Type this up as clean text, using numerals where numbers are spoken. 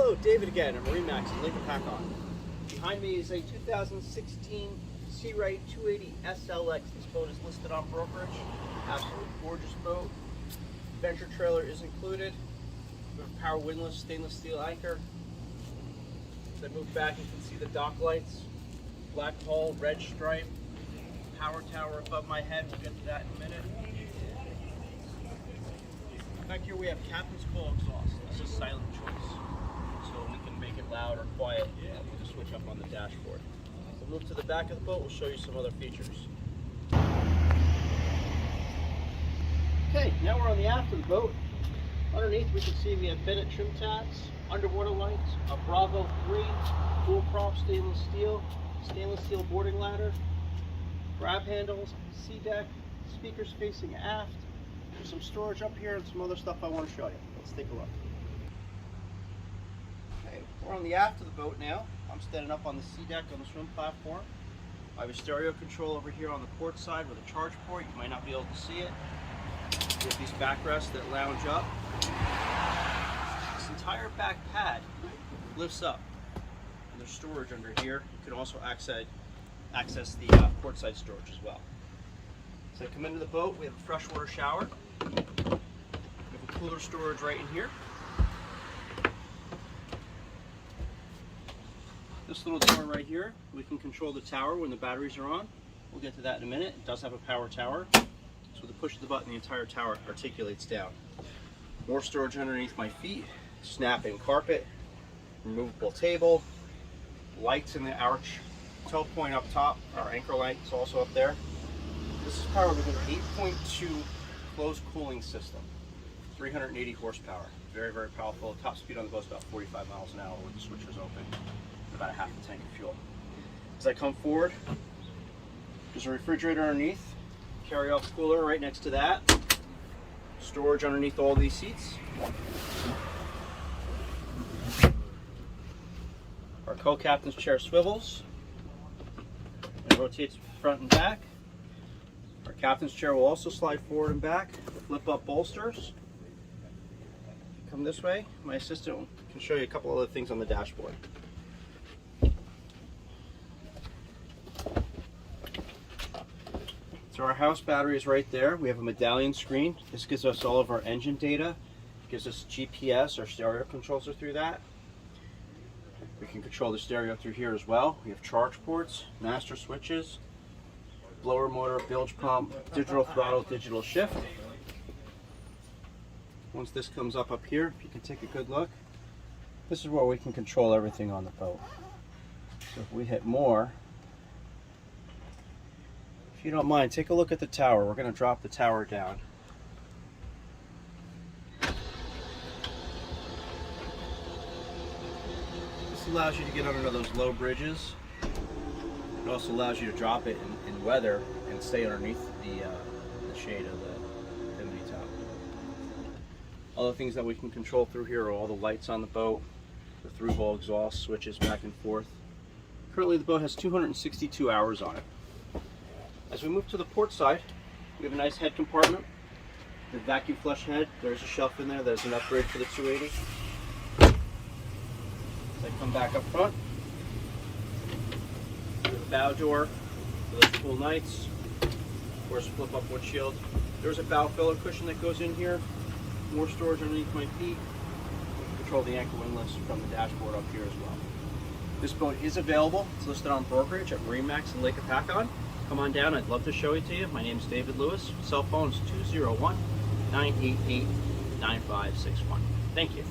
Hello, David again at MarineMax Lake Hopatcong. Behind me is a 2016 Sea Ray 280 SLX. This boat is listed on brokerage. Absolutely gorgeous boat. Venture trailer is included. We have a power windlass stainless steel anchor. As I move back, you can see the dock lights, black hull, red stripe, power tower above my head. We'll get to that in a minute. Back here we have captain's call exhaust. This is silent choice, so we can make it loud or quiet with the switch up on the dashboard. We'll move to the back of the boat. We'll show you some other features. Okay, now we're on the aft of the boat. Underneath we can see we have Bennett trim tabs, underwater lights, a Bravo 3, dual prop stainless steel boarding ladder, grab handles, sea deck, speakers facing aft. There's some storage up here and some other stuff I want to show you. Let's take a look. Okay, we're on the aft of the boat now. I'm standing up on the sea deck on the swim platform. I have a stereo control over here on the port side with a charge port. You might not be able to see it. We have these backrests that lounge up. This entire back pad lifts up. And there's storage under here. You can also access the port side storage as well. So I come into the boat, we have a freshwater shower. We have a cooler storage right in here. This little door right here, we can control the tower when the batteries are on. We'll get to that in a minute. It does have a power tower. So with the push of the button, the entire tower articulates down. More storage underneath my feet, snap-in carpet, removable table, lights in the arch, tow point up top, our anchor light is also up there. This is powered with an 8.2 closed cooling system, 380 horsepower. Very, very powerful. Top speed on the boat is about 45 miles an hour with the switchers open. About a half a tank of fuel. As I come forward, there's a refrigerator underneath, carry-out cooler right next to that, storage underneath all these seats. Our co-captain's chair swivels and rotates front and back. Our captain's chair will also slide forward and back, flip-up bolsters. Come this way, my assistant can show you a couple other things on the dashboard. So our house battery is right there. We have a medallion screen. This gives us all of our engine data. It gives us GPS, our stereo controls are through that. We can control the stereo through here as well. We have charge ports, master switches, blower motor, bilge pump, digital throttle, digital shift. Once this comes up here, if you can take a good look, this is where we can control everything on the boat. So if we hit more, if you don't mind, take a look at the tower. We're going to drop the tower down. This allows you to get under those low bridges. It also allows you to drop it in weather and stay underneath the shade of the chimney top. Other things that we can control through here are all the lights on the boat, the through-hole exhaust switches back and forth. Currently the boat has 262 hours on it. As we move to the port side, we have a nice head compartment, the Vacu Flush Head. There's a shelf in there. There's an upgrade for the 280. As I come back up front, we have a bow door for those cool nights. Of course, flip up windshield. There's a bow filler cushion that goes in here. More storage underneath my feet. We can control the anchor windlass from the dashboard up here as well. This boat is available. It's listed on brokerage at MarineMax in Lake Hopatcong. Come on down, I'd love to show it to you. My name is David Lewis. Cell phone is 201-988-9561. Thank you.